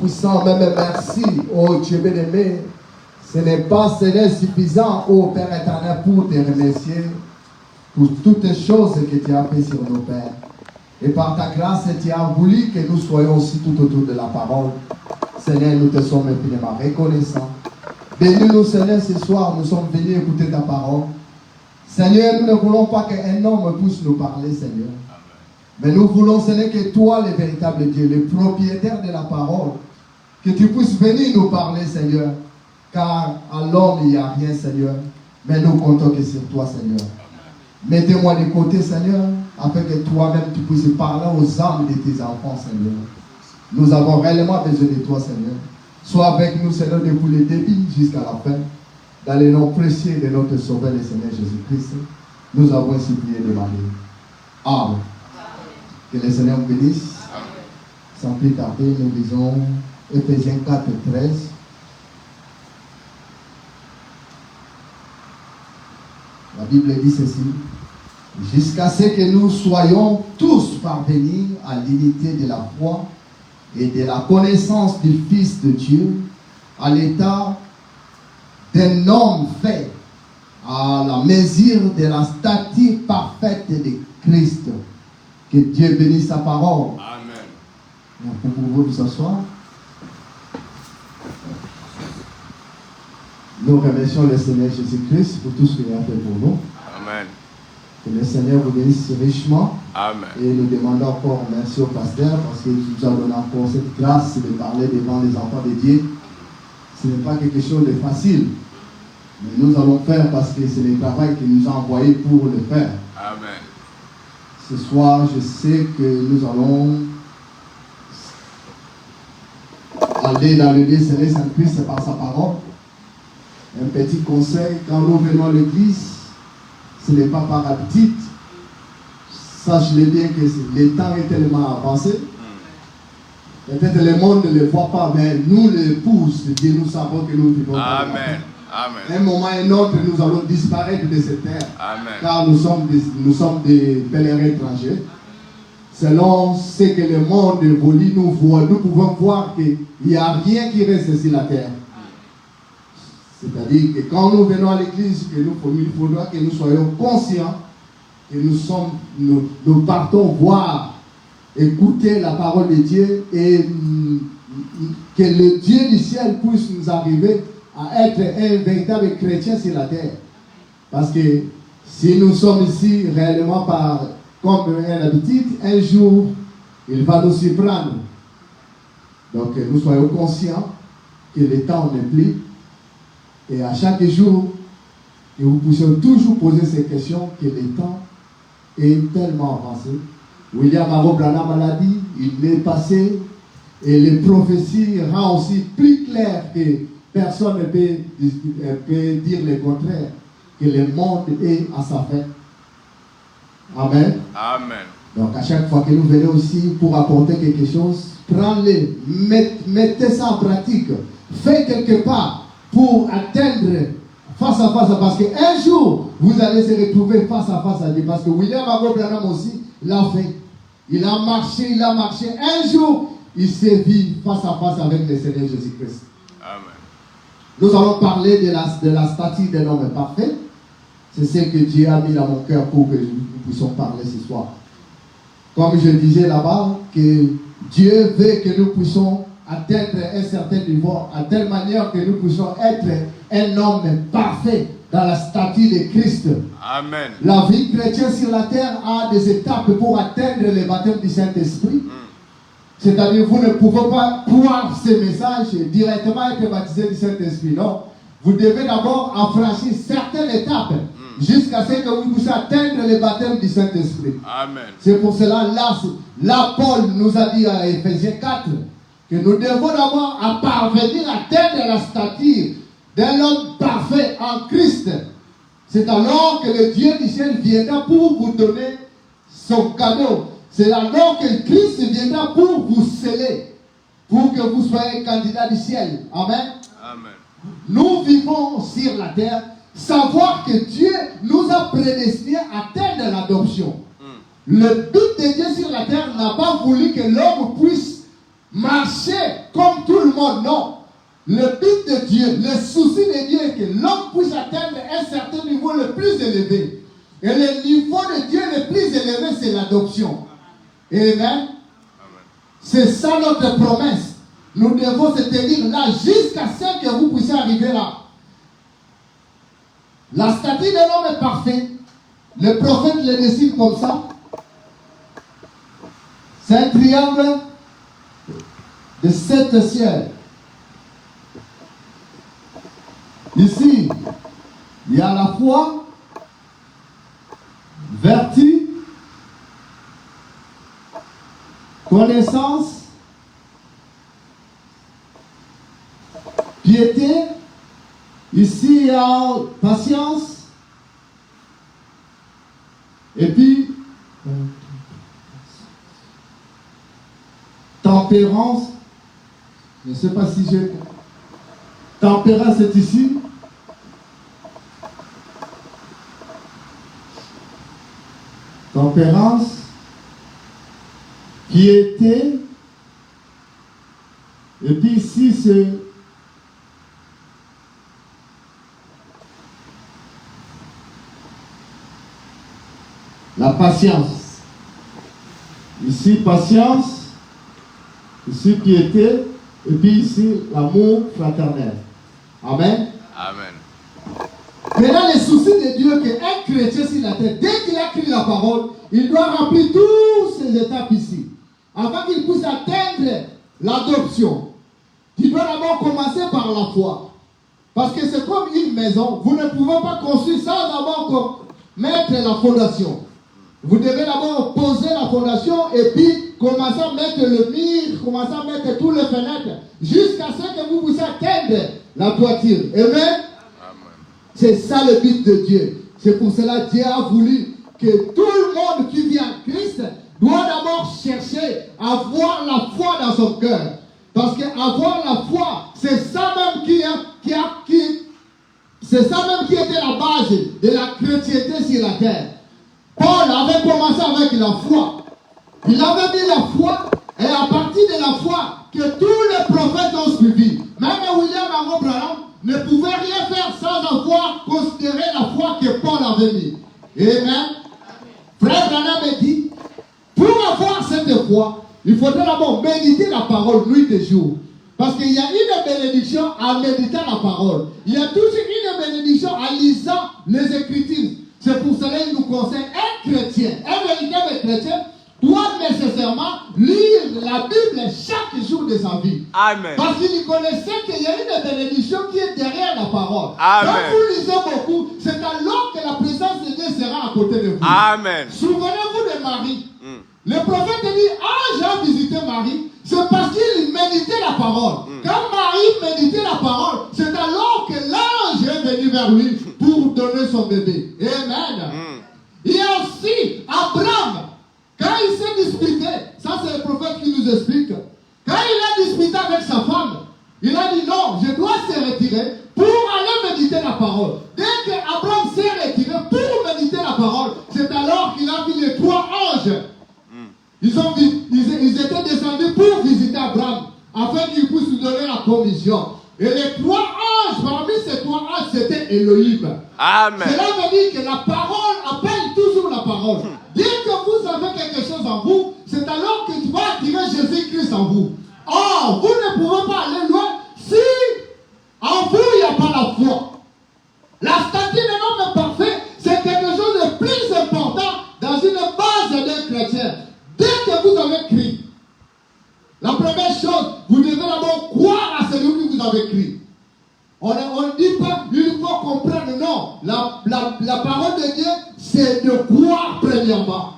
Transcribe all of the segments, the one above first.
Tout-Puissant, même merci, oh Dieu bien-aimé. Ce n'est pas suffisant, oh Père éternel, pour te remercier pour toutes les choses que tu as fait sur nos pères. Et par ta grâce, tu as voulu que nous soyons aussi tout autour de la parole. Seigneur, nous te sommes infiniment reconnaissants. Bénis-nous, Seigneur, ce soir, nous sommes venus écouter ta parole. Seigneur, nous ne voulons pas qu'un homme puisse nous parler, Seigneur. Mais nous voulons, Seigneur, que toi, le véritable Dieu, le propriétaire de la parole, que tu puisses venir nous parler, Seigneur. Car à l'homme, il n'y a rien, Seigneur. Mais nous comptons que sur toi, Seigneur. Mettez-moi de côté, Seigneur, afin que toi-même, tu puisses parler aux âmes de tes enfants, Seigneur. Nous avons réellement besoin de toi, Seigneur. Sois avec nous, Seigneur, depuis le début jusqu'à la fin. Dans le nom précieux de notre Sauveur, le Seigneur Jésus-Christ, nous avons ainsi prié et demandé. Amen. Que le Seigneur vous bénisse. Sans plus tarder, nous lisons Éphésiens 4, 13. La Bible dit ceci. Jusqu'à ce que nous soyons tous parvenus à l'unité de la foi et de la connaissance du Fils de Dieu, à l'état d'un homme fait à la mesure de la stature parfaite de Christ. Que Dieu bénisse sa parole. Amen. Vous pouvez vous asseoir. Nous remercions le Seigneur Jésus-Christ pour tout ce qu'il a fait pour nous. Amen. Que le Seigneur vous bénisse richement. Amen. Et nous demandons encore merci au pasteur parce qu'il nous a donné encore cette grâce de parler devant les enfants de Dieu. Ce n'est pas quelque chose de facile. Mais nous allons faire parce que c'est le travail qu'il nous a envoyé pour le faire. Amen. Ce soir, je sais que nous allons aller dans le lieu céleste en Christ par sa parole. Un petit conseil, quand nous venons à l'église, ce n'est pas par habitude. Sache-le bien que le temps est tellement avancé. Peut-être le monde ne le voit pas, mais nous, les épouses de Dieu, nous savons que nous vivons. Amen. Amen. Un moment et un autre, nous allons disparaître de cette terre. Amen. Car nous sommes des pèlerins étrangers. Selon ce que le monde évolue, nous pouvons voir qu'il n'y a rien qui reste sur la terre. C'est-à-dire que quand nous venons à l'église, il faudra que nous soyons conscients que nous partons voir, écouter la parole de Dieu et que le Dieu du ciel puisse nous arriver à être un véritable chrétien sur la terre. Parce que si nous sommes ici réellement comme un habitude, un jour, il va nous surprendre. Donc nous soyons conscients que le temps n'est plus. Et à chaque jour, que vous puissiez toujours poser ces questions, que le temps est tellement avancé. William Aro Branham l'a dit, il est passé, et les prophéties rendent aussi plus clair que personne ne peut dire le contraire, que le monde est à sa fin. Amen. Amen. Donc à chaque fois que nous venons aussi pour apporter quelque chose, prenez-le, mettez ça en pratique, faites quelque part pour atteindre face à face, parce qu'un jour, vous allez se retrouver face à face à Dieu. Parce que William Branham aussi l'a fait. Il a marché. Un jour, il s'est vu face à face avec le Seigneur Jésus-Christ. Amen. Nous allons parler de la stature d'un homme parfait. C'est ce que Dieu a mis dans mon cœur pour que nous puissions parler ce soir. Comme je disais là-bas, que Dieu veut que nous puissions atteindre un certain niveau, à telle manière que nous puissions être un homme parfait dans la stature de Christ. Amen. La vie chrétienne sur la terre a des étapes pour atteindre le baptême du Saint-Esprit. C'est-à-dire, vous ne pouvez pas croire ces messages directement être baptisé du Saint-Esprit. Non. Vous devez d'abord affranchir certaines étapes jusqu'à ce que vous puissiez atteindre le baptême du Saint-Esprit. Amen. C'est pour cela, là, Paul nous a dit à Éphésiens 4 que nous devons d'abord parvenir à atteindre la stature d'un homme parfait en Christ. C'est alors que le Dieu du ciel viendra pour vous donner son cadeau. C'est alors que Christ viendra pour vous sceller, pour que vous soyez candidat du ciel. Amen. Amen. Nous vivons sur la terre, savoir que Dieu nous a prédestinés à atteindre l'adoption. Le but de Dieu sur la terre n'a pas voulu que l'homme puisse marcher comme tous monde. Non. Le but de Dieu, le souci de Dieu est que l'homme puisse atteindre un certain niveau le plus élevé. Et le niveau de Dieu le plus élevé, c'est l'adoption. Amen. C'est ça notre promesse. Nous devons se tenir là jusqu'à ce que vous puissiez arriver là. La statue de l'homme est parfaite. Le prophète le dessine comme ça. C'est un triangle de 7 ciels. Ici, il y a la foi, vertu, connaissance, piété. Ici, il y a patience. Et puis, tempérance. Je ne sais pas si j'ai... Tempérance est ici. Tempérance. Piété. Et puis ici, c'est... la patience. Ici, patience. Ici, piété. Et puis ici, l'amour fraternel. Amen. Amen. Maintenant, le souci de Dieu est qu'un chrétien sur la terre, dès qu'il a écrit la parole, il doit remplir toutes ces étapes ici. Afin qu'il puisse atteindre l'adoption. Il doit d'abord commencer par la foi. Parce que c'est comme une maison. Vous ne pouvez pas construire sans d'abord mettre la fondation. Vous devez d'abord poser la fondation et puis commencer à mettre le mur, commencer à mettre tous les fenêtres, jusqu'à ce que vous puissiez atteindre la toiture. Amen. C'est ça le but de Dieu. C'est pour cela que Dieu a voulu que tout le monde qui vient à Christ doit d'abord chercher à avoir la foi dans son cœur. Parce qu'avoir la foi, c'est ça même c'est ça même qui était la base de la chrétienté sur la terre. Paul avait commencé avec la foi. Il avait mis la foi, et à partir de la foi que tous les prophètes ont suivi. Même William Abraham ne pouvait rien faire sans avoir considéré la foi que Paul avait mis. Amen. Frère Branham dit, pour avoir cette foi, il faudrait d'abord méditer la parole nuit et jour. Parce qu'il y a une bénédiction à méditer la parole. Il y a toujours une bénédiction en lisant les Écritures. C'est pour cela qu'il nous conseille un chrétien, un véritable chrétien, doit nécessairement lire la Bible chaque jour de sa vie. Amen. Parce qu'il connaissait qu'il y a une bénédiction qui est derrière la parole. Amen. Quand vous lisez beaucoup, c'est alors que la présence de Dieu sera à côté de vous. Amen. Souvenez-vous de Marie. Le prophète dit, ah, j'ai visité Marie. C'est parce qu'il méditait la parole. Quand Marie méditait la parole, c'est alors que l'ange est venu vers lui pour donner son bébé. Amen. Il y a aussi Abraham. Quand il s'est disputé, ça c'est le prophète qui nous explique. Quand il a disputé avec sa femme, il a dit non, je dois se retirer pour aller méditer la parole. Dès qu'Abraham s'est retiré pour méditer la parole, c'est alors qu'il a vu les 3 anges. Ils étaient descendus pour visiter Abraham, afin qu'il puisse lui donner la commission. Et les 3 anges, parmi ces 3 anges, c'était Elohim. Amen. Cela veut dire que la parole appelle toujours la parole. Dès que vous avez quelque chose en vous, c'est alors que tu vas attirer Jésus-Christ en vous. Or, vous ne pouvez pas aller loin si en vous il n'y a pas la foi. La statue de l'homme parfait, c'est quelque chose de plus important dans une base d'un chrétien. Dès que vous avez crié, la première chose, vous devez d'abord croire à celui que vous avez crié. On ne dit pas, il faut comprendre, non. La parole de Dieu, c'est de croire premièrement.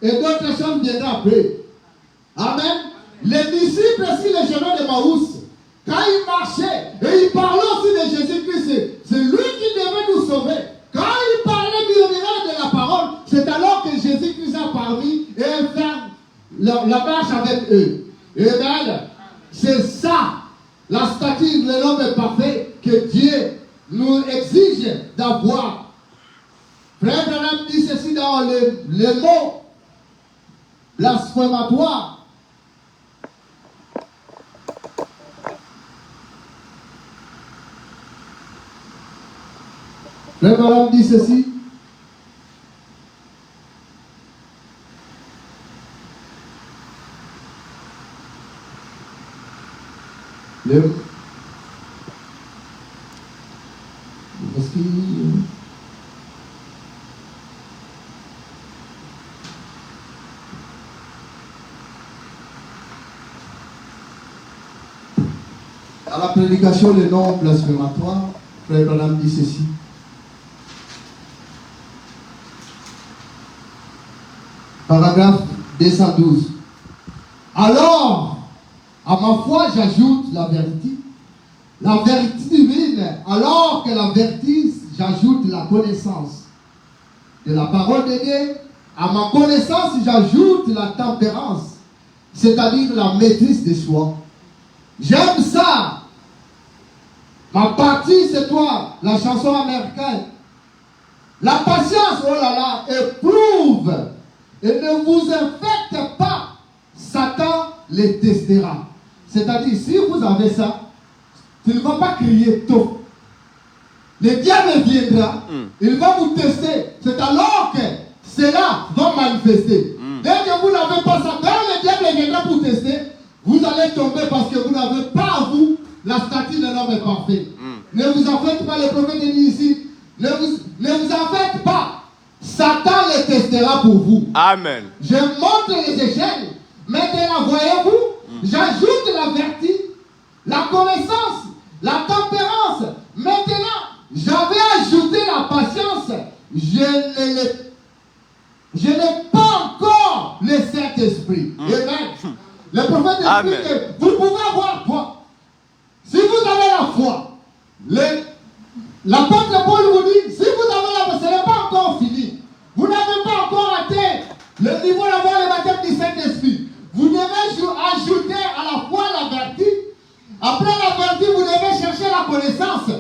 Et d'autres choses viendront après. Amen. Les disciples, si les chemins de Maús, quand ils marchaient, et ils parlaient aussi de Jésus-Christ, c'est lui qui devait nous sauver. Quand ils parlaient du de la parole, c'est alors que Jésus-Christ a parlé et fait la marche avec eux. Amen. C'est ça, la statue de l'homme est parfait que Dieu nous exige d'avoir. Frère Branham dit ceci dans les mots blasphématoires. Frère Branham dit ceci. Est-ce qu'il... À la prédication, le nom blasphématoire, Frère Branham dit ceci. Paragraphe 212. Alors, à ma foi, j'ajoute la vérité. La vérité divine, alors que la vérité, j'ajoute la connaissance de la parole de Dieu. À ma connaissance, j'ajoute la tempérance, c'est-à-dire la maîtrise de soi. J'aime ça. Ma partie, c'est toi, la chanson américaine. La patience, oh là là, éprouve et ne vous infecte pas. Satan les testera. C'est-à-dire, si vous avez ça, tu ne vas pas crier tôt. Le diable viendra, il va vous tester. C'est alors que cela va manifester. Dès que vous n'avez pas ça, quand le diable viendra vous tester, vous allez tomber parce que vous n'avez pas à vous la statue de l'homme parfait. Ne vous en faites pas, le prophète dit ici. Ne vous en faites pas. Satan les testera pour vous. Amen. Je montre les échelles. Maintenant, voyez-vous, j'ajoute la vertu, la connaissance, la tempérance. Maintenant, j'avais ajouté la patience. Je n'ai pas encore le Saint-Esprit. Amen. Le prophète explique que vous pouvez avoir foi. Si vous avez la foi, l'apôtre Paul vous dit, si vous avez la foi, ce n'est pas encore fini. Vous n'avez pas encore atteint le niveau d'avoir le baptême du Saint-Esprit. Vous devez ajouter à la foi la vertu. Après la vertu, vous devez chercher la connaissance.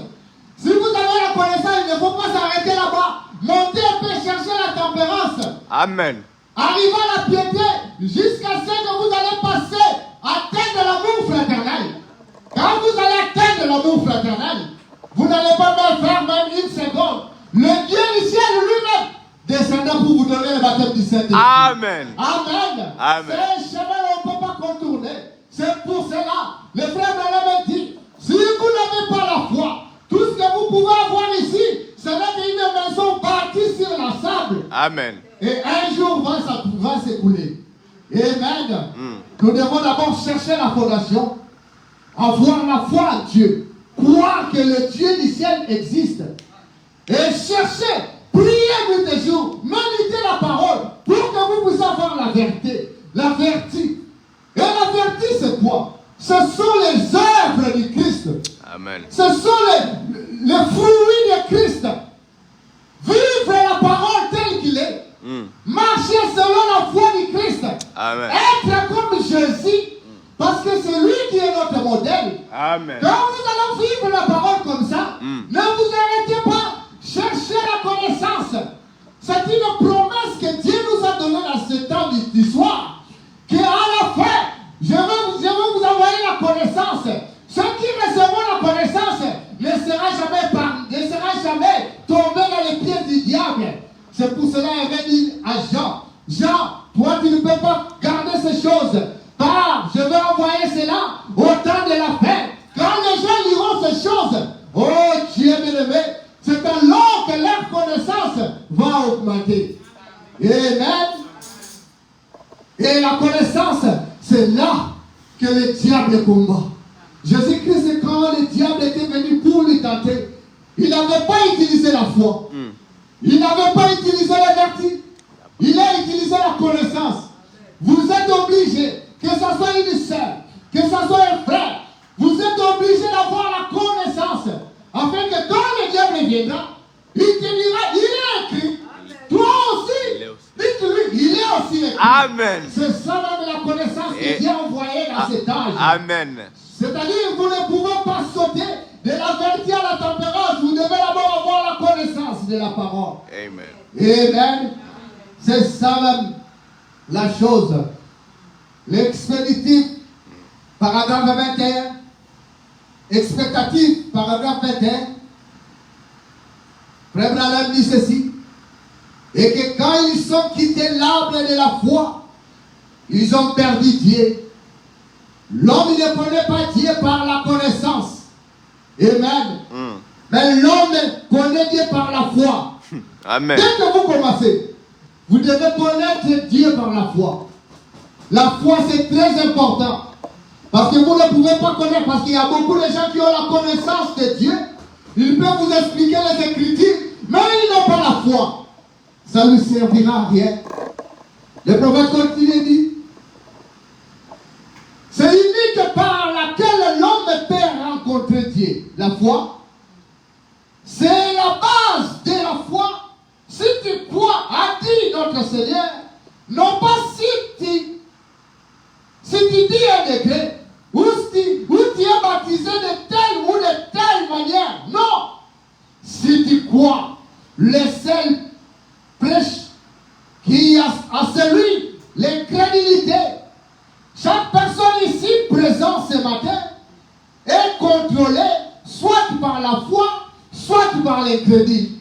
Si vous avez la connaissance, il ne faut pas s'arrêter là-bas. Montez un peu, chercher la tempérance. Amen. Arrivez à la piété jusqu'à ce que vous allez passer à atteindre l'amour fraternel. Quand vous allez atteindre l'amour fraternel, vous n'allez pas même faire même une seconde. Le Dieu du ciel lui-même descendra pour vous donner le baptême du Saint-Esprit. Amen. Amen. Amen. C'est un chemin qu'on ne peut pas contourner. C'est pour cela, le frère Branham dit, si vous n'avez pas la foi, tout ce que vous pouvez avoir ici, c'est une maison bâtie sur la sable. Amen. Et un jour va s'écouler. Amen. Nous devons d'abord chercher la fondation, avoir la foi en Dieu, croire que le Dieu du ciel existe. Et chercher, prier nuit et jour, méditer la parole pour que vous puissiez avoir la vérité, la vertu. Et la vertu, c'est quoi? Ce sont les œuvres du Christ. Amen. Ce sont les fruits de Christ. Vivre la parole telle qu'il est. Marcher selon la foi du Christ. Amen. Être comme Jésus. Parce que c'est lui qui est notre modèle. Amen. Quand vous allez vivre la parole comme ça, ne vous arrêtez pas. Cherchez la connaissance. C'est une promesse que Dieu nous a donnée dans ce temps d'histoire. Qu'à la fin, je vais vous envoyer la connaissance. Ceux qui recevront la connaissance ne sera jamais tombé dans les pieds du diable. C'est pour cela qu'il avait dit à Jean, Jean, toi tu ne peux pas garder ces choses. Car je vais envoyer cela au temps de la fin. Quand les gens liront ces choses, oh Dieu bien-aimé, c'est alors que leur connaissance va augmenter. Amen. Et la connaissance, c'est là que le diable combat. Jésus-Christ, quand le diable était venu pour lui tenter, il n'avait pas utilisé la foi. Il n'avait pas utilisé la vertu. Il a utilisé la connaissance. Vous êtes obligés, que ce soit une sœur, que ce soit un frère, vous êtes obligés d'avoir la connaissance. Afin que quand le diable viendra, il te dira, il est écrit. Toi aussi, dites-lui, il est aussi écrit. Amen. C'est ça même la connaissance que Dieu a envoyée dans cet âge. Amen. C'est-à-dire, vous ne pouvez pas sauter de la vertu à la tempérance. Vous devez d'abord avoir la connaissance de la parole. Amen. Amen. C'est ça même la chose. L'expéditif, paragraphe 21. Expectatif, paragraphe 21. Frère Branham dit ceci, et que quand ils ont quitté l'arbre de la foi, ils ont perdu Dieu. L'homme ne connaît pas Dieu par la connaissance. Amen. Mais l'homme connaît Dieu par la foi. Amen. Dès que vous commencez, vous devez connaître Dieu par la foi. La foi, c'est très important. Parce que vous ne pouvez pas connaître, parce qu'il y a beaucoup de gens qui ont la connaissance de Dieu. Ils peuvent vous expliquer les Écritures, mais ils n'ont pas la foi. Ça ne servira à rien. Le prophète continue et dit, c'est l'unique par laquelle l'homme peut rencontrer Dieu. La foi, c'est la base de la foi. Si tu crois, a dit notre Seigneur, non pas si tu dis un degré, ou tu es baptisé de telle ou de telle manière. Non. Si tu crois, le seul prêche qui a à celui l'incrédulité. Chaque personne ici présente ce matin est contrôlée soit par la foi, soit par l'incrédit.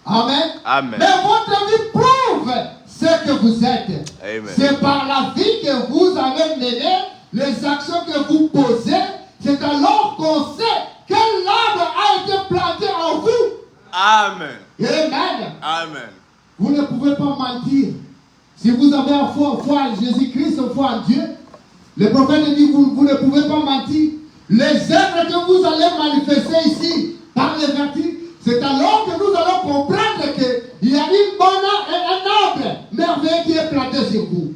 Amen. Amen. Mais votre vie prouve ce que vous êtes. Amen. C'est par la vie que vous avez mené, les actions que vous posez. C'est alors qu'on sait quel arbre a été planté en vous. Amen. Amen. Amen. Vous ne pouvez pas mentir. Si vous avez la foi en Jésus-Christ, foi en Dieu, le prophète dit vous ne pouvez pas mentir. Les œuvres que vous allez manifester ici par les vertus, c'est alors que nous allons comprendre qu'il y a une bonne et un arbre merveilleux qui est planté sur vous.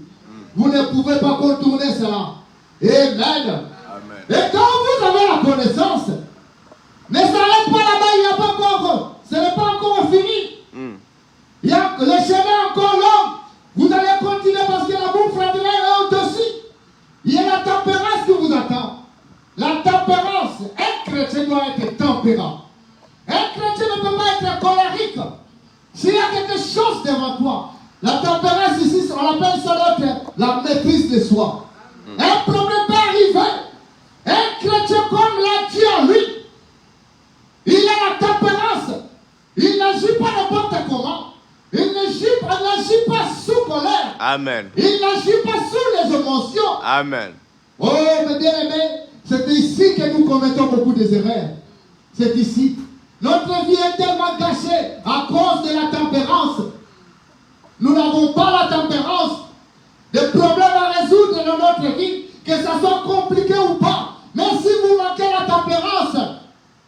Vous ne pouvez pas contourner cela. Amen. Amen. Et quand vous avez la connaissance, ne s'arrête pas là-bas, il n'y a pas encore. Ce n'est pas encore fini. Il y a le chemin encore long. Vous allez continuer parce que la bouffe est au-dessus. Il y a la tempérance qui vous attend. La tempérance, un chrétien doit être tempérant. Un chrétien ne peut pas être colérique. S'il y a quelque chose devant toi, la tempérance ici, on appelle ça la maîtrise de soi. Un problème peut arriver. Un chrétien comme l'a dit à lui, il a la tempérance. Il n'agit pas n'importe comment. Il n'agit pas sous colère. Amen. Il n'agit pas sous les émotions. Amen. Oh, mes bien-aimés, c'est ici que nous commettons beaucoup d'erreurs. C'est ici. Notre vie est tellement gâchée à cause de la tempérance. Nous n'avons pas la tempérance. Des problèmes à résoudre dans notre vie, que ça soit compliqué ou pas. Mais si vous manquez la tempérance,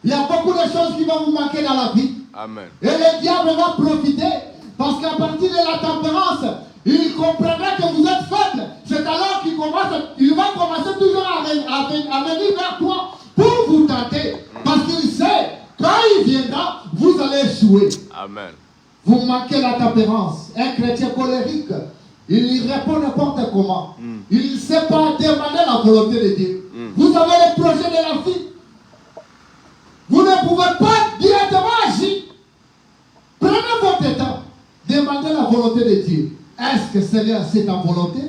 il y a beaucoup de choses qui vont vous manquer dans la vie. Amen. Et le diable va profiter. Parce qu'à partir de la tempérance, il comprendra que vous êtes faible. C'est alors qu'il va commencer toujours à venir vers toi pour vous tenter. Parce qu'il sait, quand il viendra, vous allez échouer. Amen. Vous manquez la tempérance. Un chrétien colérique, il répond n'importe comment. Il ne sait pas demander la volonté de Dieu. Vous avez le projet de la vie. Vous ne pouvez pas directement agir. Prenez votre temps. Demandez la volonté de Dieu. Est-ce que Seigneur, c'est ta volonté?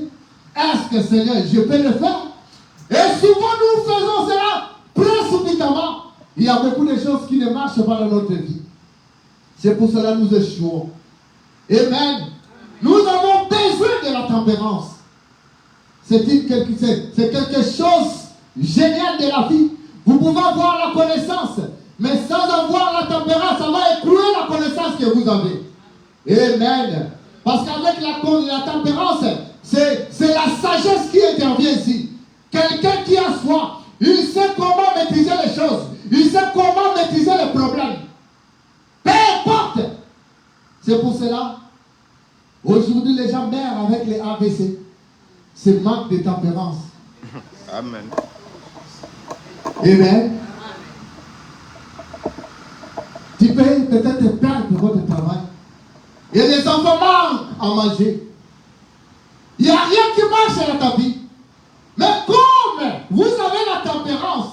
Est-ce que Seigneur, je peux le faire? Et souvent nous faisons cela précipitamment. Il y a beaucoup de choses qui ne marchent pas dans notre vie. C'est pour cela que nous échouons. Amen. Nous avons besoin de la tempérance. C'est quelque chose génial de la vie. Vous pouvez avoir la connaissance, mais sans avoir la tempérance, ça va écrouler la connaissance que vous avez. Amen. Parce qu'avec la tempérance, c'est la sagesse qui intervient ici. Quelqu'un qui a foi, il sait comment maîtriser les choses. Il sait comment maîtriser les problèmes. Peu importe. C'est pour cela, aujourd'hui les gens meurent avec les AVC. C'est manque de tempérance. Amen. Amen. Tu peux peut-être perdre votre travail. Et les enfants manquent à manger. Il n'y a rien qui marche dans ta vie. Mais comme vous avez la tempérance,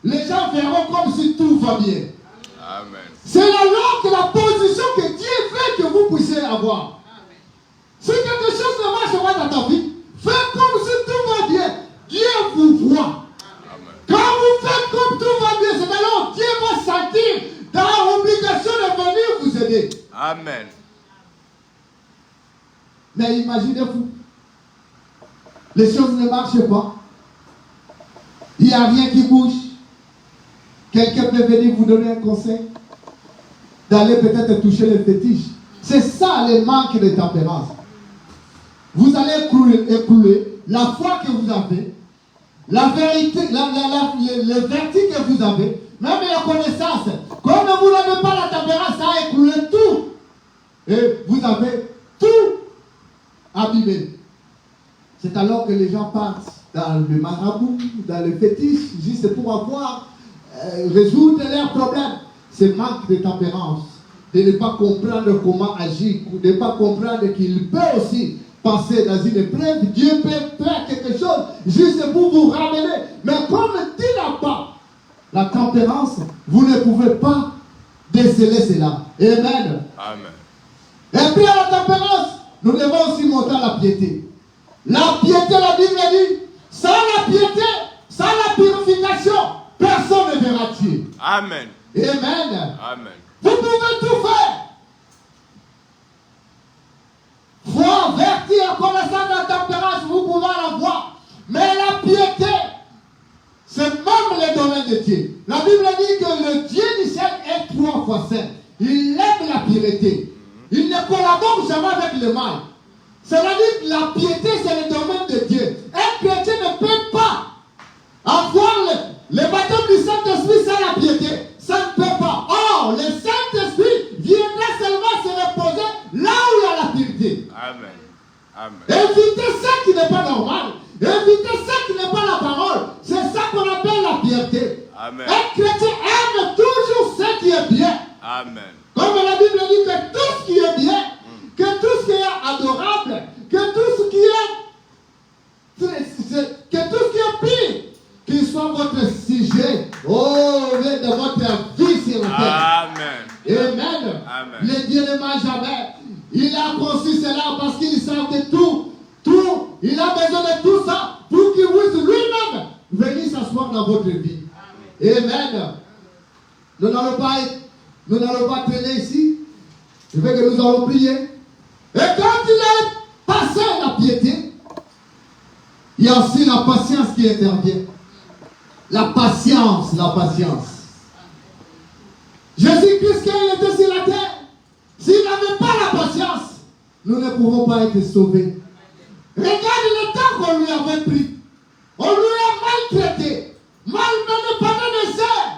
les gens verront comme si tout va bien. Amen. C'est alors que la position que Dieu veut que vous puissiez avoir. Si quelque chose ne marche pas dans ta vie, faites comme si tout va bien. Dieu vous voit. Quand vous faites comme tout va bien, c'est alors Dieu va sentir dans l'obligation de venir régler. Amen. Mais imaginez-vous, les choses ne marchent pas. Il n'y a rien qui bouge. Quelqu'un peut venir vous donner un conseil, d'aller peut-être toucher les fétiches. C'est ça le manque de tempérance. Vous allez écouler la foi que vous avez, la vérité, le vertige que vous avez, même la connaissance. Comme vous n'avez pas la tempérance, ça a écoulé tout. Et vous avez tout abîmé. C'est alors que les gens partent dans le marabout, dans le fétiche, juste pour avoir, résoudre leurs problèmes. C'est manque de tempérance, de ne pas comprendre comment agir, de ne pas comprendre qu'il peut aussi passer dans une épreuve. Dieu peut faire quelque chose juste pour vous ramener. Mais comme il n'a pas la tempérance, vous ne pouvez pas déceler cela. Amen. Amen. Et puis à la tempérance, nous devons aussi monter à la piété. La piété, la Bible dit, sans la piété, sans la purification, personne ne verra Dieu. Amen. Amen. Amen. Vous pouvez tout faire. Foi, vertu, connaissance de la tempérance, vous pouvez l'avoir. Mais la piété, c'est même le domaine de Dieu. La Bible dit que le Dieu du ciel est 3 fois saint. Il aime la pureté. Il ne collabore jamais avec le mal. C'est-à-dire que la piété, c'est le domaine de Dieu. Un chrétien ne peut pas avoir le baptême du Saint-Esprit sans la piété. Ça ne peut pas. Or, le Saint-Esprit viendra seulement se reposer là où il y a la pureté. Amen. Amen. Évitez ce qui n'est pas normal. Évitez ce qui n'est pas la parole. C'est ça qu'on appelle la piété. Amen. Un chrétien aime toujours ce qui est bien. Amen. Comme la Bible dit que tout ce qui est bien, que tout ce qui est adorable, que tout ce qui est pire, qu'il soit votre sujet, de votre vie sur la terre. Amen. Amen. Amen. Le Dieu ne ment jamais. Il a conçu cela parce qu'il sait que tout, il a besoin de tout ça pour qu'il puisse lui-même venir s'asseoir dans votre vie. Amen. Nous n'allons pas traîner ici. Je veux que nous allons prier. Et quand il a passé la piété, il y a aussi la patience qui intervient. La patience. Jésus-Christ, quand il était sur la terre, s'il n'avait pas la patience, nous ne pouvons pas être sauvés. Regarde le temps qu'on lui avait pris. On lui a maltraité, malmené pendant des heures.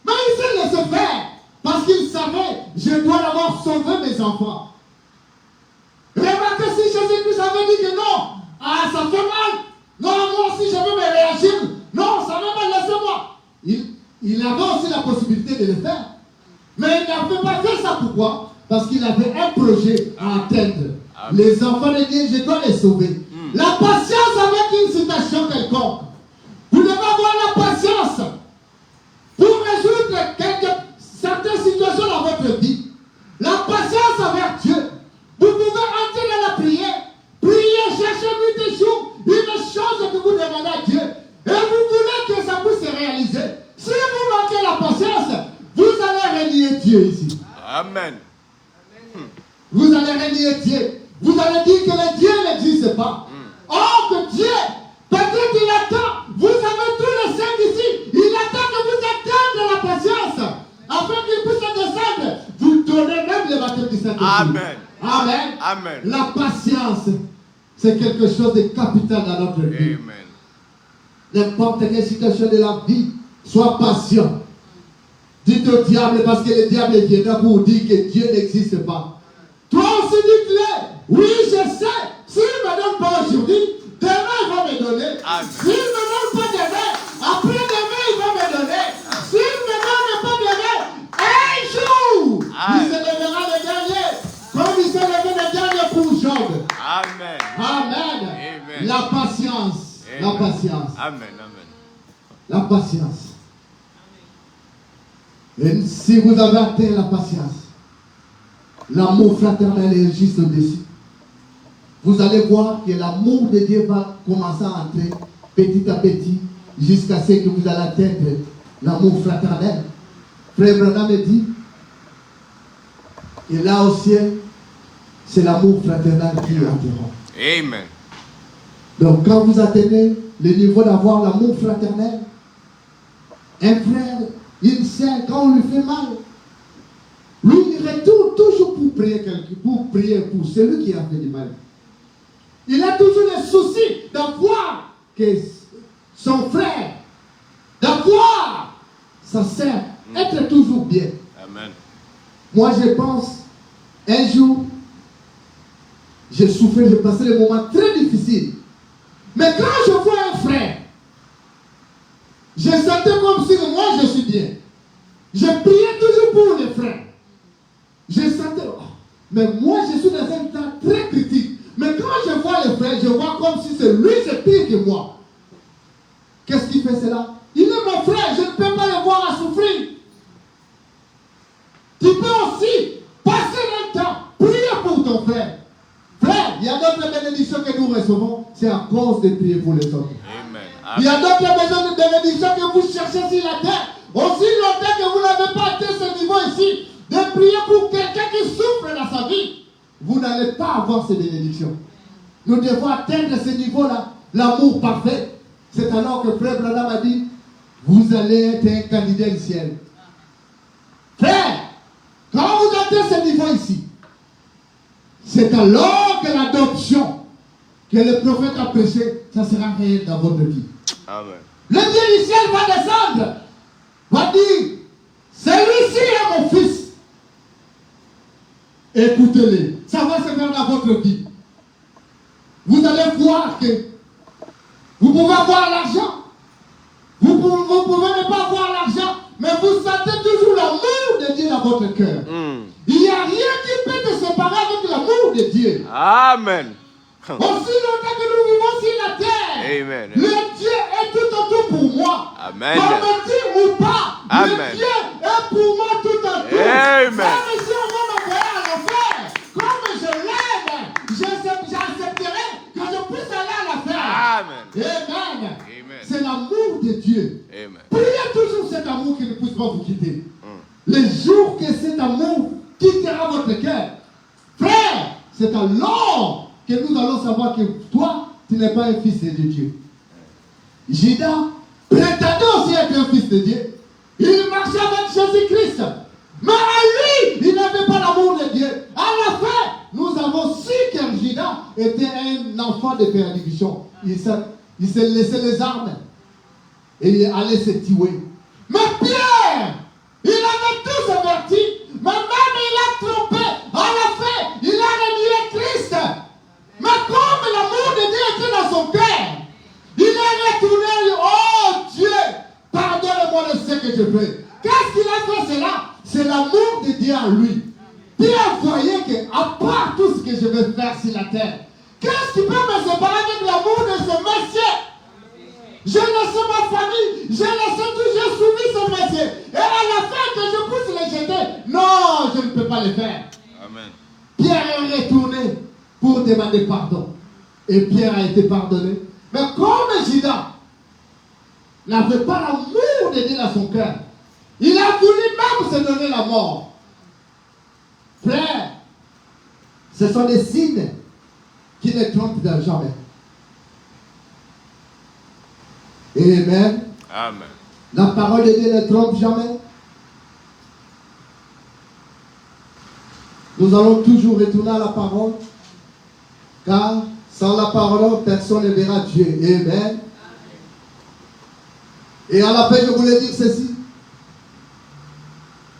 Mais il s'est laissé faire. Parce qu'il savait, je dois d'abord sauver mes enfants. Remarquez si Jésus-Christ avait dit que non, ça fait mal. Non, moi aussi je veux me réagir. Non, ça va mal, laissez-moi. Il avait aussi la possibilité de le faire. Mais il n'avait pas fait ça. Pourquoi? Parce qu'il avait un projet à atteindre. Amen. Les enfants de Dieu, je dois les sauver. La patience avec une situation quelconque. Vous devez avoir la patience pour résoudre certaines situations dans votre vie. La patience avec Dieu. Vous pouvez entrer dans la prière, prier, chercher nuit et jour, une chose que vous demandez à Dieu, et vous voulez que ça puisse se réaliser. Si vous manquez la patience, vous allez renier Dieu ici. Amen. Vous allez renier Dieu. Vous allez dire que le Dieu n'existe pas. Or que Dieu, peut-être il attend, vous avez tous les saints ici, il attend que vous attendiez la patience, afin qu'il puisse descendre, vous donner même le baptême du Saint-Esprit. Amen. Amen. Amen. La patience, c'est quelque chose de capital dans notre vie. Amen. N'importe quelle situation de la vie, sois patient. Dites au diable, parce que le diable viendra pour dire que Dieu n'existe pas. Toi aussi dites-le, oui je sais, s'il ne me donne pas aujourd'hui, demain il va me donner. Amen. S'il ne me donne pas demain, après-demain il va me donner. S'il ne me donne pas demain, un jour, il se lèvera le dernier, comme il s'est levé le dernier pour Job. Amen. Amen. Amen. La patience. Amen. La patience. Amen. Amen. La patience. Et si vous avez atteint la patience, l'amour fraternel est juste au-dessus. Vous allez voir que l'amour de Dieu va commencer à entrer petit à petit jusqu'à ce que vous allez atteindre l'amour fraternel. Frère Branham dit, Et là au ciel, c'est l'amour fraternel qui interrompt. Amen. Donc quand vous atteignez le niveau d'avoir l'amour fraternel, un frère, une sœur, quand on lui fait mal, lui il retourne toujours pour prier pour celui qui a fait du mal. Il a toujours le souci d'avoir que son frère, d'avoir sa sœur, être toujours bien. Amen. Moi je pense, un jour, j'ai souffert, j'ai passé des moments très difficiles. Mais quand je vois un frère, je sentais comme si moi je suis bien. Je priais toujours pour les frères. Je sentais, mais moi je suis dans un temps très critique. Mais quand je vois les frères, je vois comme si c'est lui, c'est pire que moi. Qu'est-ce qui fait cela? Il est mon frère, je ne peux pas le voir à souffrir. Tu peux aussi passer un temps, prier pour ton frère. Frère, il y a d'autres bénédictions que nous recevons, c'est à cause de prier pour les autres. Amen. Il y a d'autres bénédictions que vous cherchez sur la terre. Aussi longtemps que vous n'avez pas atteint ce niveau ici, de prier pour quelqu'un qui souffre dans sa vie, vous n'allez pas avoir ces bénédictions. Nous devons atteindre ce niveau-là, l'amour parfait. C'est alors que Frère Branham a dit, vous allez être un candidat du ciel. Frère, quand vous atteignez ce niveau ici, c'est alors que l'adoption que le prophète a prêché, ça sera réel dans votre vie. Amen. Le Dieu du ciel va descendre, va dire, celui-ci est mon fils. Écoutez-le, ça va se faire dans votre vie. Vous allez voir que vous pouvez avoir l'argent, vous pouvez ne pas avoir l'argent, mais vous sentez toujours l'amour de Dieu dans votre cœur. Il n'y a rien qui peut te séparer avec l'amour de Dieu. Amen. Aussi longtemps que nous vivons sur la terre, Amen. le Dieu est tout autour pour moi. Amen. Qu'on ou pas, Amen. le Dieu est pour moi tout autour. Amen. Même si on va m'envoyer à l'enfer, comme je l'aime, j'accepterai que je puisse aller à l'enfer. Amen. Amen. Amen. C'est l'amour de Dieu. Amen. Priez toujours cet amour qui ne puisse pas vous quitter. Les jours que cet amour quittera votre cœur, frère, c'est alors que nous allons savoir que toi, tu n'es pas un fils de Dieu. Judas prétendait aussi être un fils de Dieu. Il marchait avec Jésus-Christ. Mais à lui, il n'avait pas l'amour de Dieu. À la fin, nous avons su que Judas était un enfant de perdition. Il s'est laissé les armes et il allait se tuer. Mais Pierre, il avait tous averti, mais même il a trompé. À la fin, il a renié Christ. Mais comme l'amour de Dieu était dans son cœur, il est retourné et dit, oh Dieu, pardonne-moi de ce que je fais. Qu'est-ce qu'il a fait cela? C'est l'amour de Dieu en lui. Pierre voyait qu'à part tout ce que je vais faire sur la terre, qu'est-ce qui peut me séparer avec l'amour de ce monsieur? J'ai laissé ma famille, j'ai suivi ce monsieur. Et à la fin que je puisse le jeter, non, je ne peux pas le faire. Amen. Pierre est retourné pour demander pardon. Et Pierre a été pardonné. Mais comme Judas n'avait pas l'amour de Dieu dans son cœur, il a voulu même se donner la mort. Frère, ce sont des signes qui ne trompent jamais. Amen. Amen. La parole de Dieu ne trompe jamais. Nous allons toujours retourner à la parole, car sans la parole, personne ne verra Dieu. Amen. Et à la fin, je voulais dire ceci.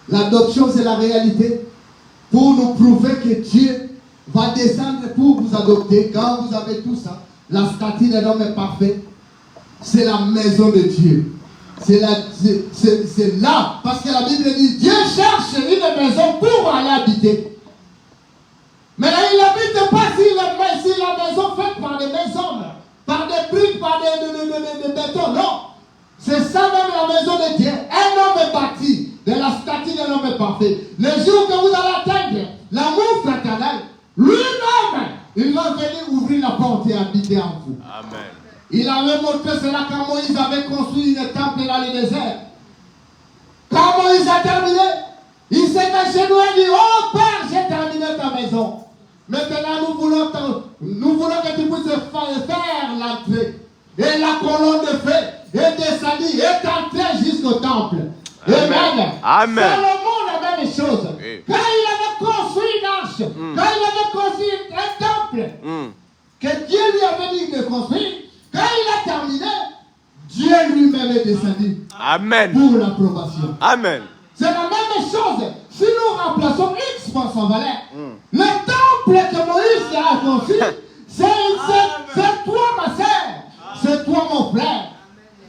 L'adoption, c'est la réalité pour nous prouver que Dieu va descendre pour vous adopter. Quand vous avez tout ça, la statue d'un homme est parfait. C'est la maison de Dieu. C'est là, parce que la Bible dit, Dieu cherche une maison pour aller habiter. Mais là, il n'habite pas si la maison faite par des maisons, par des briques, par des béton. Non. C'est ça même la maison de Dieu. Un homme est bâti de la statue d'un homme parfait. Le jour que vous allez atteindre l'amour fraternel, lui-même, il va venir ouvrir la porte et habiter en vous. Amen. Il avait montré cela quand Moïse avait construit une temple dans le désert. Quand Moïse a terminé, il s'est agenouillé et dit, oh Père, je maison. Maintenant, nous voulons que tu puisses faire l'entrée. Et la colonne de feu est descendue, est entrée jusqu'au temple. Amen. Amen. Salomon la même chose. Oui. Quand il avait construit une arche, quand il avait construit un temple, que Dieu lui avait dit de construire, quand il a terminé, Dieu lui-même est descendu Amen. pour l'approbation. Amen. C'est la même chose. Si nous remplaçons X pour son valeur, le temple que Moïse a construit, c'est toi, ma sœur, c'est toi, mon frère.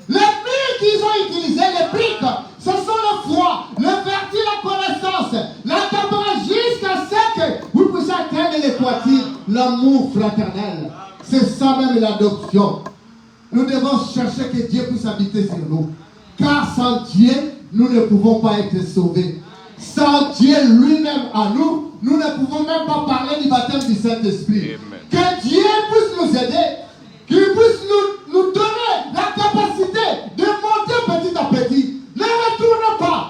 Les briques qu'ils ont utilisées, les briques, ce sont le foi, le vertu, la connaissance, la tempérance, jusqu'à ce que vous puissiez atteindre les toitures, l'amour fraternel. C'est ça même l'adoption. Nous devons chercher que Dieu puisse habiter sur nous. Car sans Dieu, nous ne pouvons pas être sauvés. Sans Dieu lui-même à nous, nous ne pouvons même pas parler du baptême du Saint-Esprit. Que Dieu puisse nous aider, qu'il puisse nous donner la capacité de monter petit à petit. Ne retournez pas.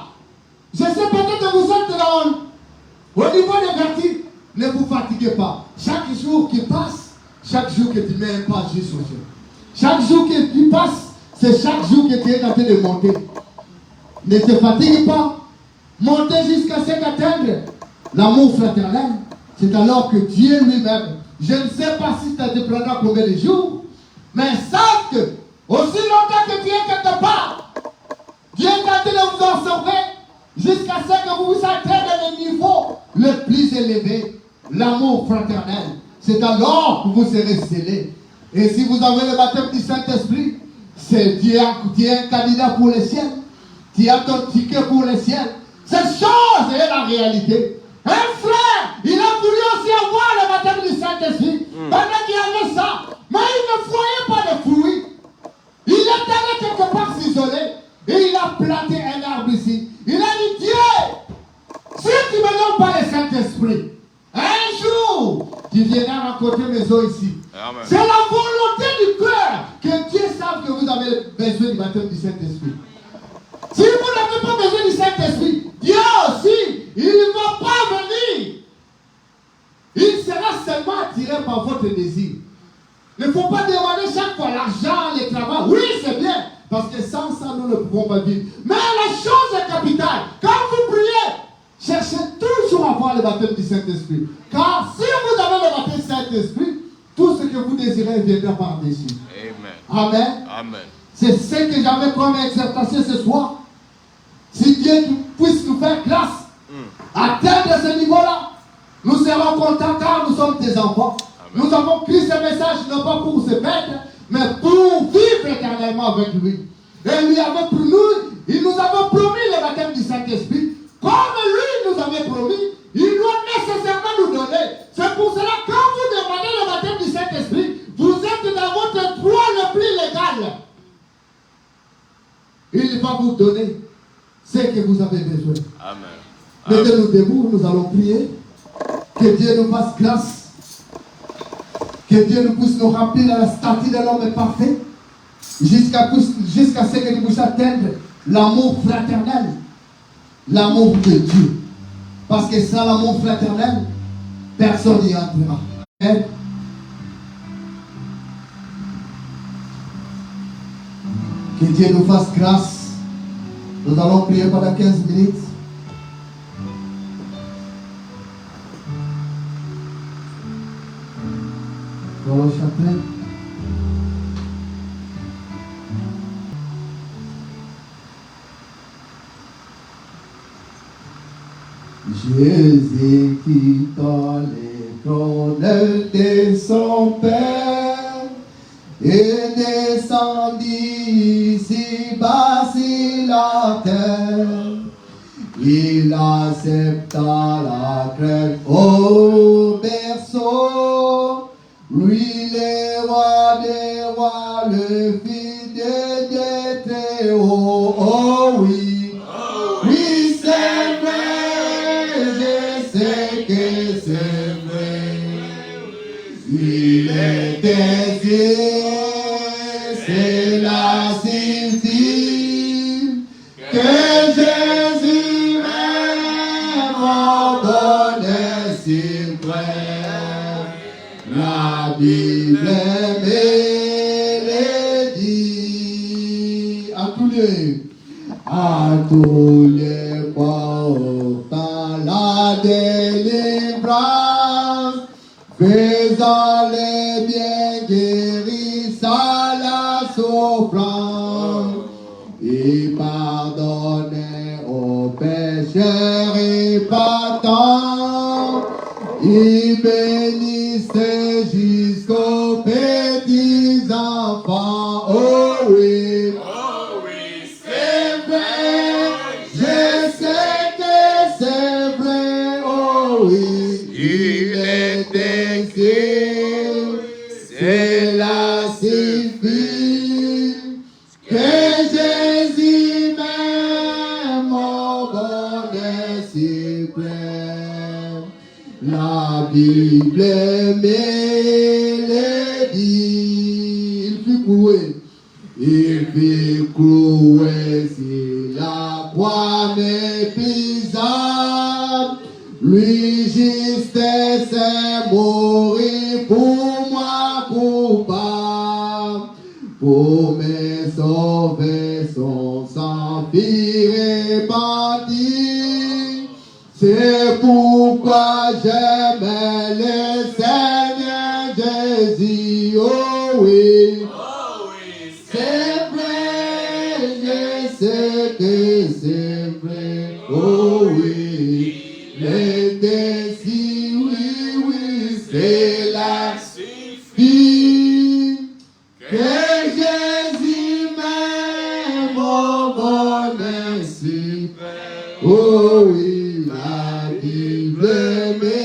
Je sais peut-être que vous êtes là au niveau des vertus. Ne vous fatiguez pas. Chaque jour qui passe, chaque jour que tu mets un pas juste au Dieu. Chaque jour que tu passes, c'est chaque jour que tu es en train de monter. Ne te fatigue pas. Monter jusqu'à ce qu'atteindre l'amour fraternel. C'est alors que Dieu lui-même, je ne sais pas si ça te prendra combien de jours, mais sache que aussi longtemps que tu es quelque part, Dieu est en train de vous en sauver jusqu'à ce que vous vous atteignez le niveau le plus élevé, l'amour fraternel. C'est alors que vous serez scellés. Et si vous avez le baptême du Saint-Esprit, c'est tu es un candidat pour le ciel. Tu as ton ticket pour le ciel. Cette chose est la réalité. Un frère, il a voulu aussi avoir le baptême du Saint-Esprit pendant qu'il avait ça. Mais il ne voyait pas de fruits. Il est allé quelque part s'isoler et il a planté un arbre ici. Il a dit, Dieu, si tu ne me donnes pas le Saint-Esprit, un jour, tu viendras rencontrer mes os ici. Amen. C'est la volonté du cœur que Dieu sache que vous avez besoin du baptême du Saint-Esprit. Si vous n'avez pas besoin du Saint-Esprit, Dieu aussi, il ne va pas venir. Il sera seulement attiré par votre désir. Il ne faut pas demander chaque fois l'argent, les travaux. Oui, c'est bien, parce que sans ça, nous ne pouvons pas vivre. Mais la chose est capitale. Quand vous priez, cherchez toujours à avoir le baptême du Saint-Esprit. Car si vous avez le baptême du Saint-Esprit, tout ce que vous désirez viendra par-dessus. Amen. Amen. Amen. C'est ce que j'avais comme exhortation ce soir. Si Dieu puisse nous faire grâce, atteindre ce niveau-là, nous serons contents car nous sommes des enfants. Amen. Nous avons pris ce message non pas pour se mettre, mais pour vivre éternellement avec lui. Et lui avait pour nous, il nous avait promis le baptême du Saint-Esprit. Comme lui nous avait promis, il doit nécessairement nous donner. C'est pour cela que quand vous demandez le baptême du Saint-Esprit, vous êtes dans votre droit le plus légal. Il va vous donner ce que vous avez besoin. Amen. Mettez-nous debout, nous allons prier. Que Dieu nous fasse grâce. Que Dieu nous puisse nous remplir à la statue de l'homme parfait. Jusqu'à ce que nous puissions atteindre l'amour fraternel. L'amour de Dieu. Parce que sans l'amour fraternel, personne n'y entrera. Amen. Que Dieu nous fasse grâce. Nous allons prier pendant 15 minutes. Dans le chapelet. Jésus qui dans l'école de son Père et descendit ici bas sur la terre. Il accepta la crève au berceau. Lui, le roi des rois, le fidèle des très hauts. Oh oui, oui, c'est vrai, je sais que c'est vrai. Il est désiré, c'est la cité que Jésus m'aime, mon bonheur, c'est vrai. Bible me dit à tous les portant la délivrance, faisant les biens, guérissant la souffrance, et pardonnez aux pécheurs épatants, et bénissez jusqu'aux petits enfants. Oh oui, c'est vrai, je sais que c'est vrai. Oh oui, il est écrit, c'est la suffit que Jésus m'aime, mon bonheur suprême. La Bible me le dit. Il fut cloué sur la croix méprisable. Lui juste s'est mourir pour moi coupable. Pour me sauver, son sang fut répandu. C'est pourquoi j'aime le Seigneur Jésus. Oh oui, c'est vrai, je sais que c'est vrai. Oh oui, le décès, oui, c'est la vie que Jésus m'aime, mon bonheur suprême. Oh oui, la Bible me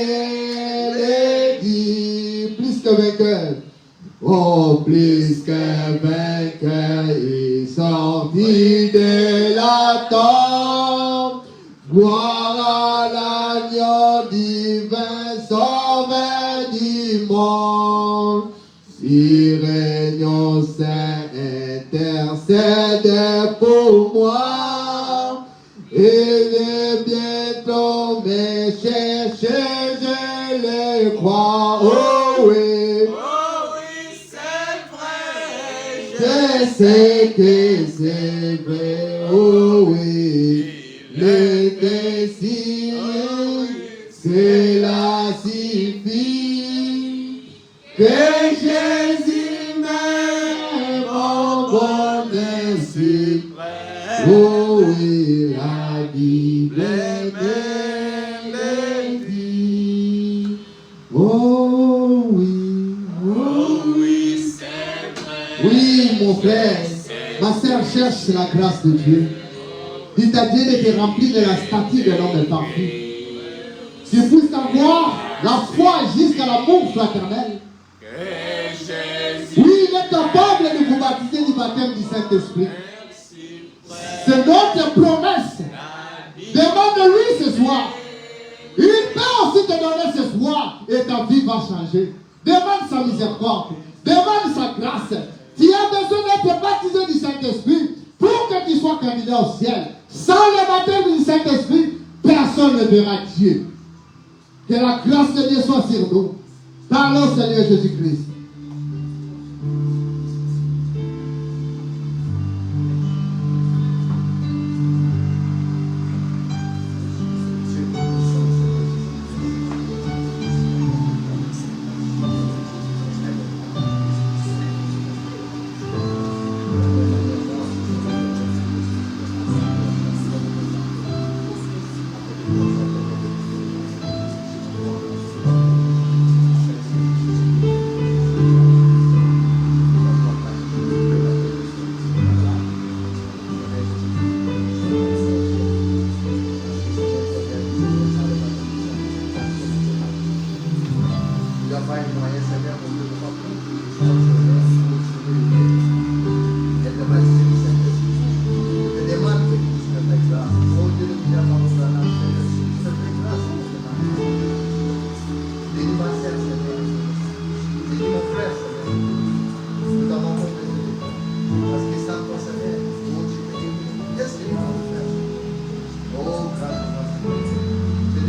le dit. Plus que vainqueur, oh plus que vainqueur, est sorti de la tombe. Gloire à l'agneau divin, sauveur du monde. Si régnant saint, intercède pour moi. Et bientôt me chercher, je le crois. Oh oui, c'est vrai. je sais que c'est vrai. Oh oui, le désir, c'est la suffit que Jésus m'aime, mon bonheur suprême. Oh oui, la Bible me le dit. Oh oui, C'est vrai. oui, mon frère, ma sœur cherche la grâce de Dieu. Dit à Dieu de te remplir de la stature de l'homme parfait. Tu puisses avoir la foi jusqu'à l'amour fraternel. Oui, il est capable de vous baptiser du baptême du Saint-Esprit. C'est notre promesse. Demande-lui ce soir. Il peut aussi te donner ce soir et ta vie va changer. Demande sa miséricorde. Demande sa grâce. Tu as besoin d'être baptisé du Saint-Esprit pour que tu sois candidat au ciel. Sans le baptême du Saint-Esprit, personne ne verra Dieu. Que la grâce de Dieu soit sur nous. Par le Seigneur Jésus-Christ.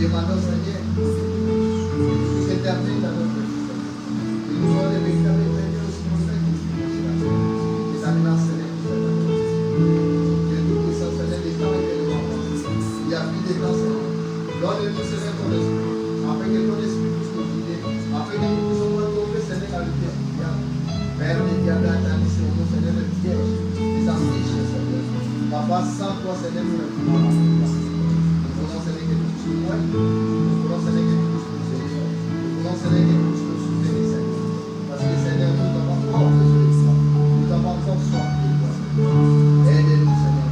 demandons, Seigneur, que tu éternises dans notre existence. toi, Seigneur, nous le voulons. Nous voulons, Seigneur, que tu puisses nous voir. Nous voulons, Seigneur, que tu puisses nous aider. Nous voulons, Seigneur, que tu puisses nous soutenir, Seigneur. Parce que, Seigneur, nous n'avons pas encore besoin de toi. Nous n'avons pas encore soif de toi, Seigneur. Aide-nous, Seigneur.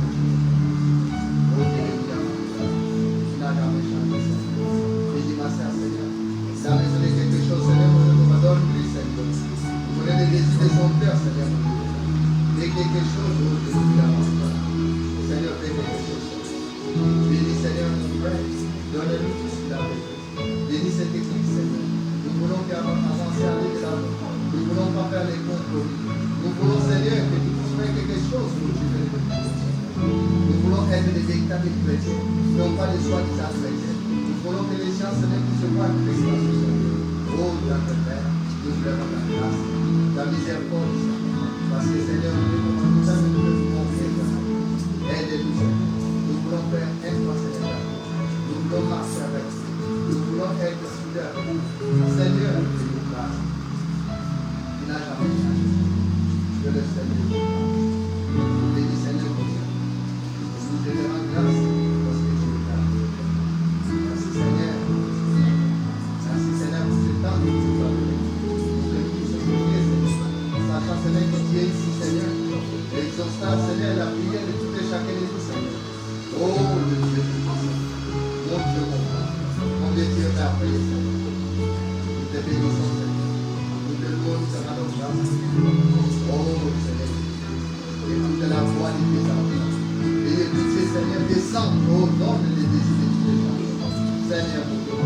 Oh, Alléluia. Tu n'as jamais changé, Seigneur. Bénis ma sœur, Seigneur. Si elle a besoin de quelque chose, Seigneur, nous donne-lui, Seigneur. Nous voulons le désir de son cœur, Seigneur. Fais quelque chose, oh, Alléluia. Seigneur, fais quelque chose. Bénis, Seigneur, mon frère. Donne-nous tout ce qu'il a besoin. Bénis cette église, Seigneur. Nous voulons avancer aller de l'avant. Nous ne voulons pas faire les compromis. Nous voulons, Seigneur, que tu puisses faire quelque chose pour tu veux. Nous voulons être des véritables chrétiens, non pas des soi-disant chrétiens. Nous voulons que les gens, Seigneur, puissent voir Christ. Oh, notre Père, nous voulons ta grâce, ta miséricorde, Seigneur. Parce que, Seigneur, nous devons confier, aide-nous, Seigneur. Nous voulons faire un pas, Seigneur. Nous voulons marcher avec toi. Nous voulons être fidèles. Seigneur, tu nous grâce. Tu n'as jamais changé. Je le sais, nous bénis, Seigneur, pour ça. Nous te rendons grâce parce que tu nous gardes. Merci, Seigneur. Merci, Seigneur, pour ce temps que tu nous as donné. Nous te puissions prier, Seigneur. Sachant, Seigneur, que tu es ici, Seigneur. Exaucant, Seigneur, la prière de tout et chacun de nous, Seigneur. Oh, le Dieu de mon Dieu, mon Père. Mon Dieu, tu es merveilleux, Seigneur. Nous te bénissons, Seigneur. Nous te louons, nous te rendons grâce. Oh, Seigneur. Écoute la voix de tes enfants. Et écoute, Seigneur, descend au nom de les désirs de tous les gens. Seigneur, mon Dieu.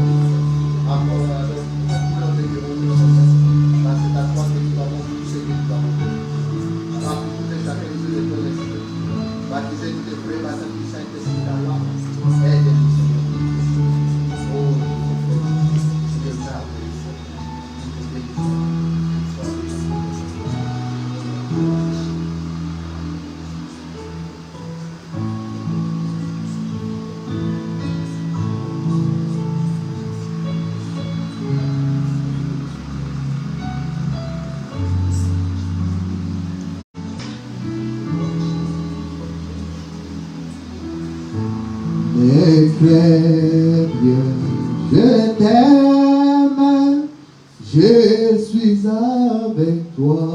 Encore alors, nous te dirons, Seigneur. Parce que c'est à toi que nous avons tout ce que nous avons fait. Par tout et chacun de nous de ton esprit. Baptisez-nous de frères, baptisez-nous du Saint-Esprit dans l'âme. Aide-nous, Seigneur. Oh, Dieu merveilleux, Seigneur. Nous te bénissons. Sois béni. Très bien, je t'aime, je suis avec toi.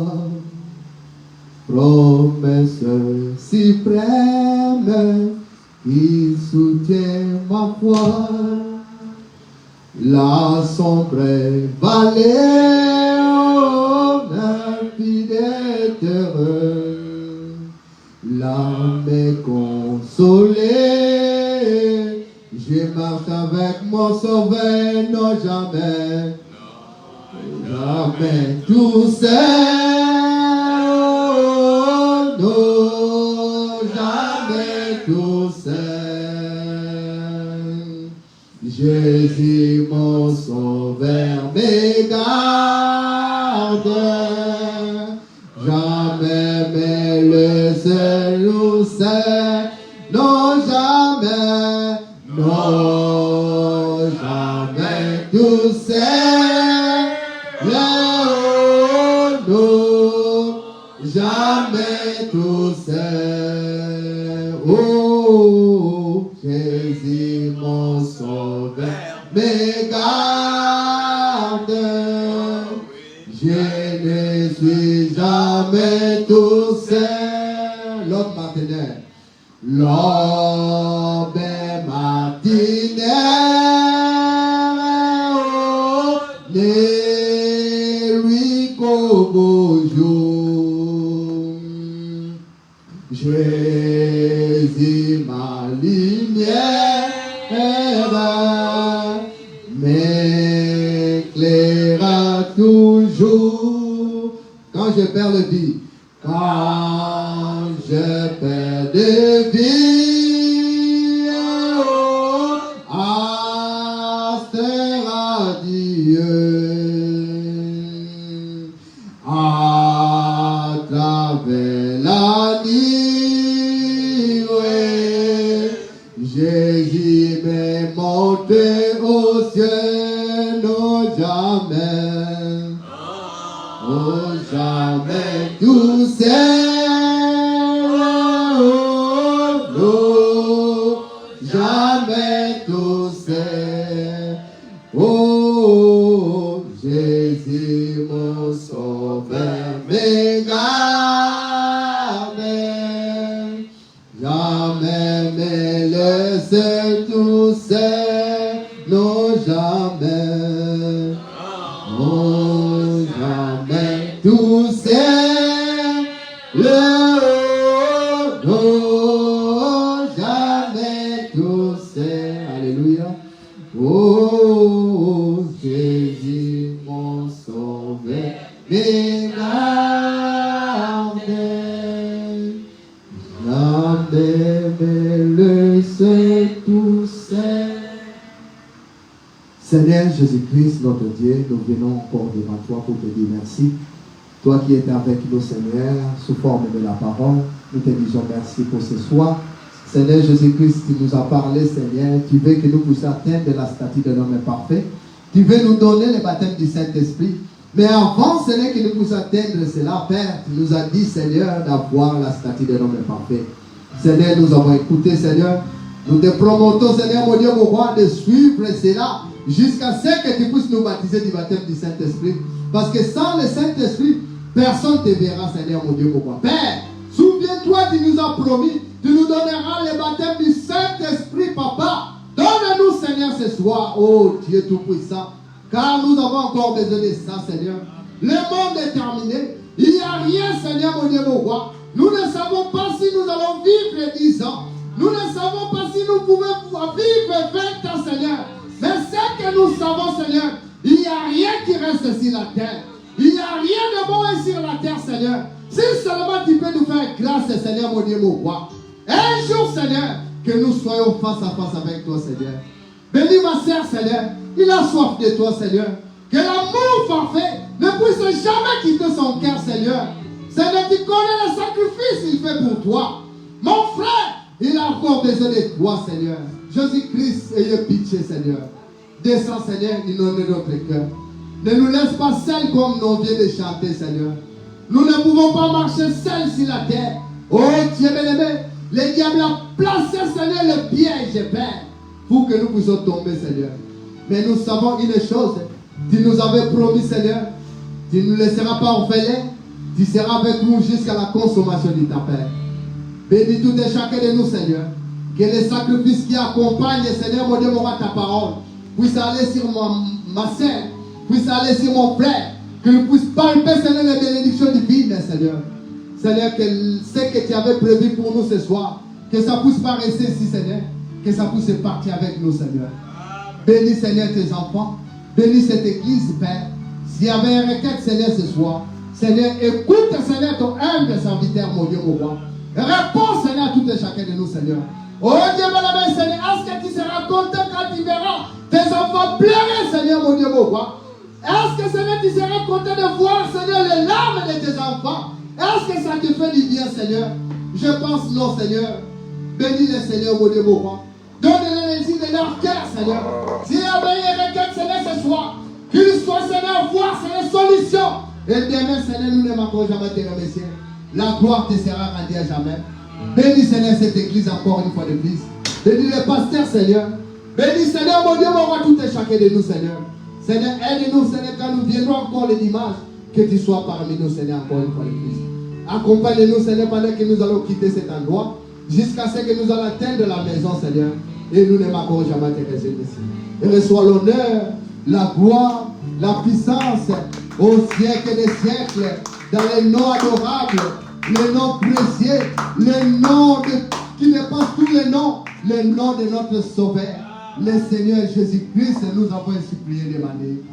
Promesse suprême qui soutient ma foi. La sombre vallée, infidèle terreur, l'âme est consolée. Je marche avec mon sauveur, non jamais, jamais tout seul, non jamais tout seul. Jésus mon sauveur me garde, jamais me laisse ou seul, non jamais. Non, jamais tout seul, non, jamais tout seul. Oh, Jésus mon sauveur me garde, je ne suis jamais tout seul. L'autre matin, l'aube matinaire, oh, les lui beau jour. Jésus ma lumière m'éclaira toujours. Quand je perds le vie, quand je perds de vie, oh, astère Dieu, à travers la nuit, ouais, Jésus m'est monté au ciel, non jamais, oh jamais tout seul. Oh, Mais laisse tous nos jamais. Oh, jamais tous le oh, jamais tous alléluia. Oh, Jésus, mon sauveur, mes gardes, la même laisse tous. Seigneur Jésus-Christ, notre Dieu, nous venons encore devant toi pour te dire merci. Toi qui es avec nous, Seigneur, sous forme de la parole, nous te disons merci pour ce soir. Seigneur Jésus-Christ, tu nous as parlé, Seigneur, tu veux que nous puissions atteindre la statue de l'homme parfait. Tu veux nous donner le baptême du Saint-Esprit. Mais avant, Seigneur, que nous puissions atteindre cela, Père, tu nous as dit, Seigneur, d'avoir la statue de l'homme parfait. Seigneur, nous avons écouté, Seigneur. Nous te promotons, Seigneur, mon Dieu, mon roi, de suivre cela jusqu'à ce que tu puisses nous baptiser du baptême du Saint-Esprit. Parce que sans le Saint-Esprit, personne ne te verra, Seigneur, mon Dieu, mon roi. Père, souviens-toi, tu nous as promis, tu nous donneras le baptême du Saint-Esprit, Papa. Donne-nous, Seigneur, ce soir, oh Dieu Tout-Puissant, car nous avons encore besoin de ça, Seigneur. Le monde est terminé. Il n'y a rien, Seigneur, mon Dieu, mon roi. Nous ne savons pas si nous allons vivre 10 ans. Nous ne savons pas si nous pouvons vivre 20 ans, Seigneur. Mais ce que nous savons, Seigneur, il n'y a rien qui reste sur la terre. Il n'y a rien de bon sur la terre, Seigneur. Si seulement tu peux nous faire grâce, Seigneur, mon Dieu, mon roi. Un jour, Seigneur, que nous soyons face à face avec toi, Seigneur. Bénis ma sœur, Seigneur. Il a soif de toi, Seigneur. Que l'amour parfait ne puisse jamais quitter son cœur, Seigneur. Seigneur, tu connais le sacrifice qu'il fait pour toi. Mon frère, il a encore besoin de toi, Seigneur. Jésus-Christ, ayez pitié, Seigneur. Descends, Seigneur, inonde notre cœur. Ne nous laisse pas seuls comme nous vient de chanter, Seigneur. Nous ne pouvons pas marcher seuls sur la terre. Oh Dieu bien-aimé, le diable a placé, Seigneur, le piège, Père, pour que nous puissions tomber, Seigneur. Mais nous savons une chose. Tu nous avais promis, Seigneur, tu ne nous laisseras pas orphelins. Tu seras avec nous jusqu'à la consommation de ta Père. Bénis tout et chacun de nous, Seigneur. Que les sacrifices qui accompagnent, Seigneur, mon Dieu, mon roi, ta parole, puissent aller sur ma sœur, puissent aller sur mon frère, que nous puissions palper, Seigneur, les bénédictions divines, Seigneur. Seigneur, que ce que tu avais prévu pour nous ce soir, que ça puisse pas rester ici, Seigneur, que ça puisse partir avec nous, Seigneur. Bénis, Seigneur, tes enfants. Bénis cette église, Père. S'il y avait un requête, Seigneur, ce soir, Seigneur, écoute, Seigneur, ton humble serviteur, mon Dieu, mon roi. Réponds, Seigneur, à tout et chacun de nous, Seigneur. Oh Dieu, mon ami, Seigneur, est-ce que tu seras content quand tu verras tes enfants pleurer, Seigneur, mon Dieu, mon roi? Est-ce que, Seigneur, tu seras content de voir, Seigneur, les larmes de tes enfants? Est-ce que ça te fait du bien, Seigneur? Je pense non, Seigneur. Bénis les Seigneur, mon Dieu, mon roi. Donne l'énergie de leur cœur, Seigneur. S'il y a une requête, Seigneur, ce soir, qu'il soit, Seigneur, voir, Seigneur, solution. Et demain, Seigneur, nous ne manquerons jamais de te remercier. La gloire te sera rendue à jamais. Bénis, Seigneur, cette église encore une fois de plus. Bénis le pasteur, Seigneur. Bénis, Seigneur, mon Dieu, mon roi, tout et chacun de nous, Seigneur. Seigneur, aide-nous, Seigneur, quand nous viendrons encore le dimanche, que tu sois parmi nous, Seigneur, encore une fois de plus. Accompagne-nous, Seigneur, pendant que nous allons quitter cet endroit, jusqu'à ce que nous allons atteindre la maison, Seigneur. Et nous ne manquerons jamais de te réserver. Et reçois l'honneur, la gloire, la puissance, au siècle des siècles, dans les noms adorables, les noms précieux, les noms qui dépassent tous les noms, le nom de notre Sauveur, le Seigneur Jésus-Christ, nous avons supplié, demandé.